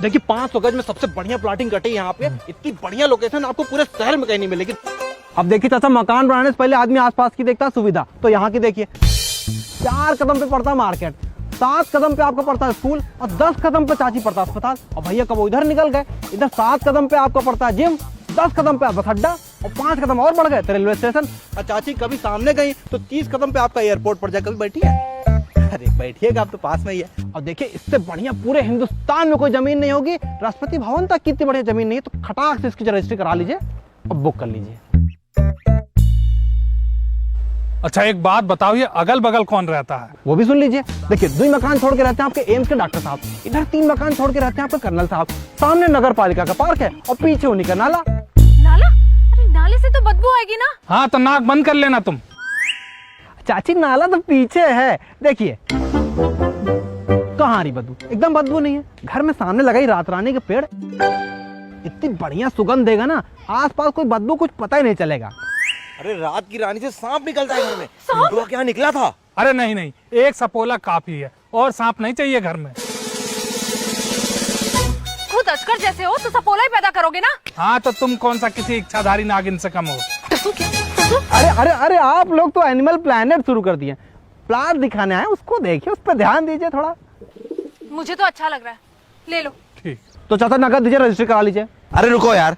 देखिए 500 गज में सबसे बढ़िया प्लॉटिंग कटी यहाँ पे। इतनी बढ़िया लोकेशन आपको पूरे शहर में कहीं नहीं मिलेगी। अब देखिए चाचा, मकान बनाने से पहले आदमी आसपास की देखता है सुविधा, तो यहाँ की देखिए 4 कदम पे पड़ता मार्केट, 7 कदम पे आपको पड़ता है स्कूल और 10 कदम पे चाची पड़ता है अस्पताल। और भैया कब इधर निकल गए, इधर 7 कदम पे आपको पड़ता है जिम, 10 कदम पे बस अड्डा और 5 कदम और बढ़ गए तो रेलवे स्टेशन। और चाची कभी सामने गई तो 30 कदम पे आपका एयरपोर्ट पड़ जाए। कभी बैठी है? अरे बैठिएगा, आप तो पास में ही है। और देखिए इससे बढ़िया पूरे हिंदुस्तान में कोई जमीन नहीं होगी। राष्ट्रपति भवन तक कितनी बढ़िया जमीन नहीं है, तो खटाक से इसकी रजिस्ट्री करा लीजिए और बुक कर लीजिए। अच्छा एक बात बताओ, ये अगल बगल कौन रहता है? वो भी सुन लीजिए। देखिए 2 मकान छोड़ के रहते हैं आपके एम्स के डॉक्टर साहब, इधर 3 मकान छोड़ के रहते हैं आपके कर्नल साहब, सामने नगर पालिका का पार्क है और पीछे उन्हीं का नाला। नाला? अरे नाले से तो बदबू आएगी ना। हाँ तो नाक बंद कर लेना तुम। चाची नाला तो पीछे है, देखिए कहाँ रही बदबू, एकदम बदबू नहीं है। घर में सामने लगाई रात रानी के पेड़, इतनी बढ़िया सुगंध देगा ना, आसपास कोई बदबू कुछ पता ही नहीं चलेगा। अरे रात की रानी से सांप निकलता है घर में। तो क्या निकला था? अरे नहीं नहीं, एक सपोला काफी है, और सांप नहीं चाहिए घर में। खुद अजगर जैसे हो तो सपोला ही पैदा करोगे ना। हाँ तो तुम कौन सा किसी इच्छाधारी नागिन से कम हो? अरे अरे अरे आप लोग तो एनिमल प्लैनेट शुरू कर दिए। प्लाट दिखाने आए, उसको देखिए, उस पर ध्यान दीजिए थोड़ा। मुझे तो अच्छा लग रहा है, ले लो। ठीक। तो चाचा नकद दीजिए, रजिस्ट्री करा लीजिए। अरे रुको यार,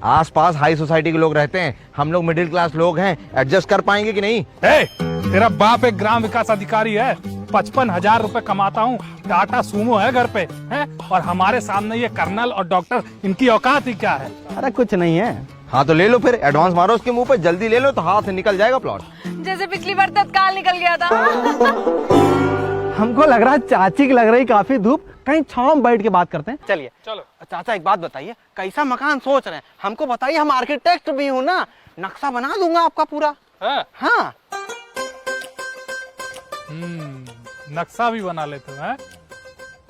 आसपास हाई सोसाइटी के लोग रहते हैं, हम लोग मिडिल क्लास लोग हैं, एडजस्ट कर पाएंगे कि नहीं? तेरा बाप एक ग्राम विकास अधिकारी है, 55,000 रुपए कमाता हूँ, टाटा सूमो है घर पे है, और हमारे सामने ये कर्नल और डॉक्टर, इनकी औकात ही क्या है? अरे कुछ नहीं है। हाँ तो ले लो फिर, एडवांस मारो उसके मुंह पे, जल्दी ले लो तो हाथ से निकल जाएगा प्लॉट। जैसे पिछली बार तत्काल निकल गया था। हमको लग रहा है चाची की लग रही काफी धूप, कहीं छांव में बैठ के बात करते हैं। चलिए चलो। चाचा एक बात बताइए, कैसा मकान सोच रहे हैं? हमको बताइए, हम आर्किटेक्ट भी हूँ ना, नक्शा बना दूंगा आपका पूरा। हाँ नक्शा भी बना लेते हैं।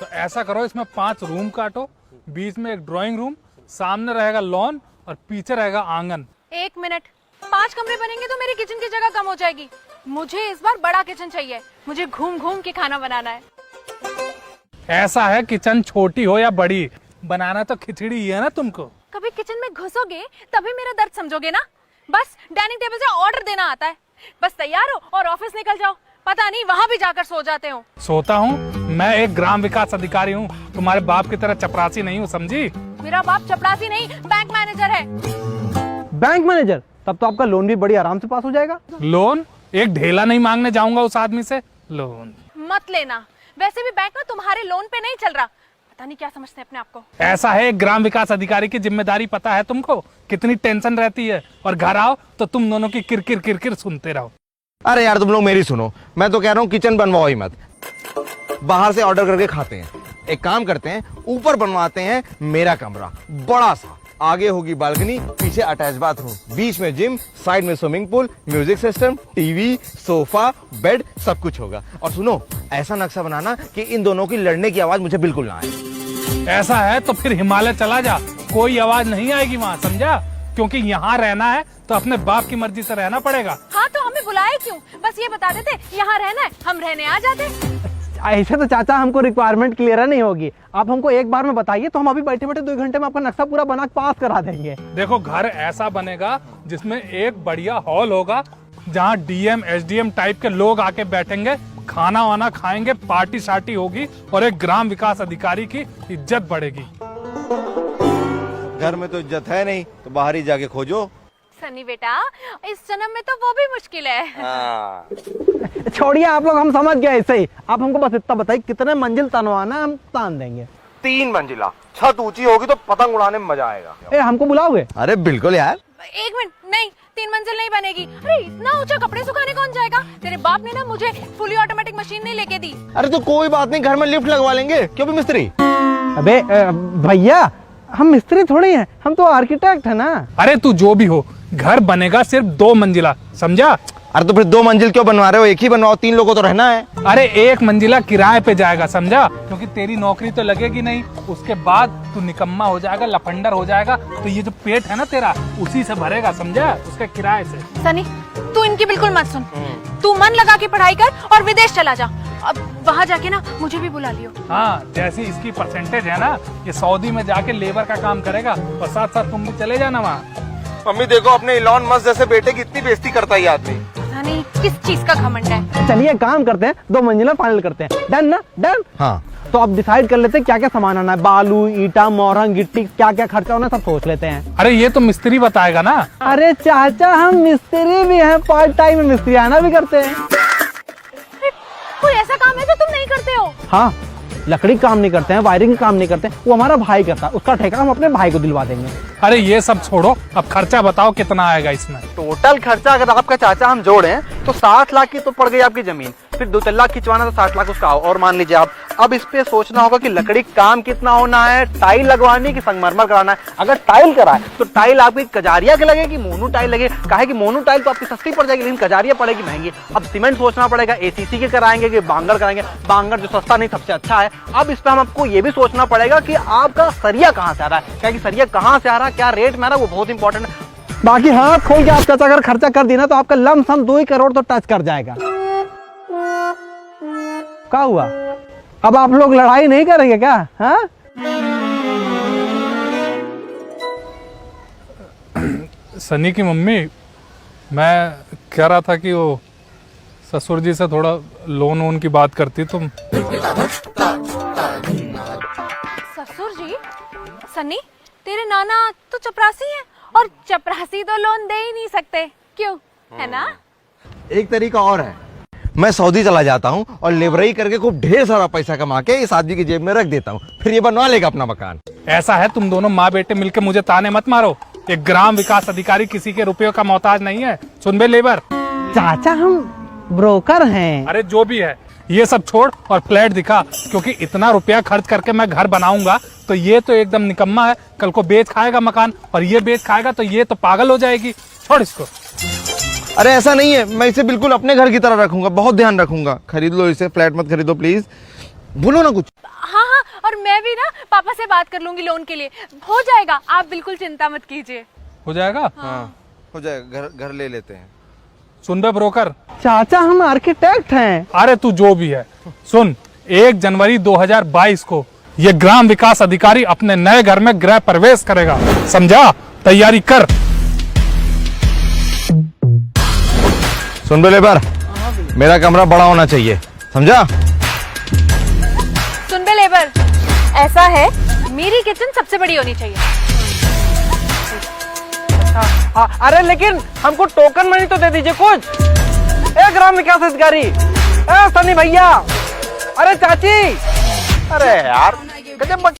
तो ऐसा करो, इसमें 5 रूम काटो, बीच में एक ड्राइंग रूम, सामने रहेगा लॉन और पीछे रहेगा आंगन। 1 मिनट, 5 कमरे बनेंगे तो मेरी किचन की जगह कम हो जाएगी। मुझे इस बार बड़ा किचन चाहिए, मुझे घूम घूम के खाना बनाना है। ऐसा है, किचन छोटी हो या बड़ी, बनाना तो खिचड़ी ही है ना तुमको। कभी किचन में घुसोगे तभी मेरा दर्द समझोगे ना। बस डाइनिंग टेबल से ऑर्डर देना आता है, बस तैयार हो और ऑफिस निकल जाओ। पता नहीं वहाँ भी जाकर सो जाते हो। सोता हूँ? मैं एक ग्राम विकास अधिकारी हूँ, तुम्हारे बाप की तरह चपरासी नहीं हूँ, समझी? मेरा बाप चपरासी नहीं, बैंक मैनेजर है। Bank manager? तब तो आपका लोन भी बड़ी आराम से पास हो जाएगा। लोन? एक ढेला नहीं मांगने जाऊंगा उस आदमी से लोन। मत लेना, वैसे भी बैंक ना तुम्हारे लोन पे नहीं चल रहा। पता नहीं क्या समझते हैं अपने आप को। ऐसा है, एक ग्राम विकास अधिकारी की जिम्मेदारी पता है तुमको? कितनी टेंशन रहती है, और घर आओ तो तुम दोनों की किरकिर किरकिर सुनते रहो। अरे यार तुम लोग मेरी सुनो, मैं तो कह रहा हूँ किचन बनवाओ ही मत, बाहर से ऑर्डर करके खाते हैं। एक काम करते हैं, ऊपर बनवाते हैं मेरा कमरा बड़ा सा, आगे होगी बालकनी, पीछे अटैच बाथरूम, बीच में जिम, साइड में swimming pool, music system, TV, sofa, bed, सब कुछ होगा। और सुनो, ऐसा नक्शा बनाना कि इन दोनों की लड़ने की आवाज मुझे बिल्कुल ना आए। ऐसा है तो फिर हिमालय चला जा, कोई आवाज नहीं आएगी वहाँ, समझा? क्योंकि यहाँ रहना है तो अपने बाप की मर्जी से रहना पड़ेगा। हाँ तो हमें बुलाए क्यों? बस ये बता देते यहाँ रहना है, हम रहने आ जाते। ऐसे तो चाचा हमको रिक्वायरमेंट क्लियर नहीं होगी, आप हमको एक बार में बताइए तो हम अभी बैठे बैठे 2 घंटे में आपका नक्शा पूरा बना के पास करा देंगे। देखो घर ऐसा बनेगा जिसमें एक बढ़िया हॉल होगा, जहाँ डीएम एसडीएम टाइप के लोग आके बैठेंगे, खाना वाना खाएंगे, पार्टी शार्टी होगी, और एक ग्राम विकास अधिकारी की इज्जत बढ़ेगी। घर में तो इज्जत है नहीं, तो बाहर ही जाके खोजो। सनी बेटा, इस जन्म में तो वो भी मुश्किल है। छोड़िए आप लोग, हम समझ गए। ऐसे ही आप हमको बस इतना बताइए कितने मंजिल तनवाना, हम तान देंगे। 3 मंजिला, छत ऊंची होगी तो पतंग उड़ाने में मजा आएगा। ए हमको बुलाओगे? अरे बिल्कुल यार। 1 मिनट, नहीं 3 मंजिल नहीं बनेगी। अरे इतना ऊंचा कपड़े सुखाने कौन जाएगा? तेरे बाप ने ना मुझे फुली ऑटोमेटिक मशीन नहीं लेके दी। अरे तो कोई बात नहीं, घर में लिफ्ट लगवा लेंगे, क्यों भी मिस्त्री। अबे भैया, हम मिस्त्री थोड़ी हैं, हम तो आर्किटेक्ट है ना। अरे तू जो भी हो, घर बनेगा सिर्फ 2 मंजिला, समझा? अरे तो फिर 2 मंजिल क्यों बनवा रहे हो, एक ही बनवाओ, 3 लोगों को तो रहना है। अरे 1 मंजिला किराए पे जाएगा, समझा? क्योंकि तेरी नौकरी तो लगेगी नहीं, उसके बाद तू निकम्मा हो जाएगा, लफंडर हो जाएगा, तो ये जो पेट है ना तेरा, उसी से भरेगा, समझा? उसके किराए से। सनी, तू इनकी बिल्कुल मत सुन, तू मन लगा के पढ़ाई कर और विदेश चला जा। अब वहाँ जाके ना मुझे भी बुला लियो। हाँ, जैसी इसकी परसेंटेज है ना, ये सऊदी में जाके लेबर का काम करेगा और साथ साथ तुम भी चले जाना वहाँ। मम्मी देखो अपने इलॉन मस्क जैसे बेटे की इतनी बेइज्जती करता है ये आदमी। पता नहीं किस चीज का घमंड है। चलिए काम करते हैं, 2 मंजिला फाइनल करते हैं। डन ना? डन। हाँ तो अब डिसाइड कर लेते हैं क्या क्या सामान आना है, बालू, ईटा, मोरंग, गिट्टी, क्या क्या खर्चा होना है सब सोच लेते हैं। अरे ये तो मिस्त्री बताएगा ना। अरे चाचा हम मिस्त्री भी हैं, पार्ट टाइम में मिस्त्री आना भी करते हैं। कोई ऐसा काम है जो तुम नहीं करते हो? हाँ, लकड़ी काम नहीं करते हैं, वायरिंग काम नहीं करते हैं, वो हमारा भाई करता है, उसका ठेका हम अपने भाई को दिलवा देंगे। अरे ये सब छोड़ो, अब खर्चा बताओ कितना आएगा इसमें। टोटल खर्चा अगर आपका चाचा हम जोड़ें तो 60 लाख की तो पड़ गई आपकी जमीन, फिर 2-3 लाख खिंचवाना तो 60 लाख उसका, और मान लीजिए आप अब इस पे सोचना होगा कि लकड़ी काम कितना होना है, टाइल लगवानी कि संगमरमर कराना है। अगर टाइल कराए तो टाइल आपकी कजारिया के लगेगी, मोनू टाइल लगे, काहे कि मोनू टाइल तो आपकी सस्ती पड़ जाएगी, लेकिन कजारिया पड़ेगी महंगी। अब सीमेंट सोचना पड़ेगा, एसीसी के कराएंगे कि बांगर कराएंगे, बांगर जो सस्ता नहीं सबसे अच्छा है। अब इस पे हम आपको ये भी सोचना पड़ेगा कि आपका सरिया कहाँ से आ रहा है, क्या कि सरिया कहाँ से आ रहा है, क्या रेट में आ रहा है, वो बहुत इंपॉर्टेंट है। बाकी हाथ खोल के आप चाचा अगर खर्चा कर देना तो आपका लमसम 2 करोड़ तो टच कर जाएगा। क्या हुआ, अब आप लोग लड़ाई नहीं करेंगे क्या? हाँ, सनी की मम्मी, मैं कह रहा था कि वो ससुर जी से थोड़ा लोन वोन की बात करती तुम। ससुर जी? सन्नी, तेरे नाना तो चपरासी हैं और चपरासी तो लोन दे ही नहीं सकते, क्यों? है ना? एक तरीका और है, मैं सऊदी चला जाता हूँ और लेबराई करके खूब ढेर सारा पैसा कमा के इस आदमी की जेब में रख देता हूँ, फिर ये बनवा लेगा अपना मकान। ऐसा है, तुम दोनों माँ बेटे मिलके मुझे ताने मत मारो। एक ग्राम विकास अधिकारी किसी के रुपयों का मोहताज नहीं है। सुन बे लेबर, चाचा हम ब्रोकर हैं। अरे जो भी है, ये सब छोड़ और फ्लैट दिखा, क्योंकि इतना रुपया खर्च करके मैं घर बनाऊंगा तो ये तो एकदम निकम्मा है, कल को बेच खाएगा मकान, और ये बेच खाएगा तो ये तो पागल हो जाएगी। छोड़ इसको। अरे ऐसा नहीं है, मैं इसे बिल्कुल अपने घर की तरह रखूंगा, बहुत ध्यान रखूंगा। खरीद लो इसे, फ्लैट मत खरीदो प्लीज, बोलो ना कुछ। हाँ हाँ, और मैं भी ना पापा से बात कर लूंगी लोन के लिए, हो जाएगा, आप बिल्कुल चिंता मत कीजिए। हो जाएगा? हाँ हो जाएगा, घर ले लेते हैं। सुन बे ब्रोकर, चाचा हम आर्किटेक्ट हैं। अरे तू जो भी है, सुन, 1 जनवरी 2022 को ये ग्राम विकास अधिकारी अपने नए घर में गृह प्रवेश करेगा, समझा? तैयारी कर। सुन बे लेबर, मेरा कमरा बड़ा होना चाहिए, समझा? सुन बे लेबर, ऐसा है, मेरी किचन सबसे बड़ी होनी चाहिए। अरे लेकिन हमको टोकन मनी तो दे दीजिए कुछ। ग्राम विकास अधिकारी, सनी भैया, अरे चाची, अरे यार गजब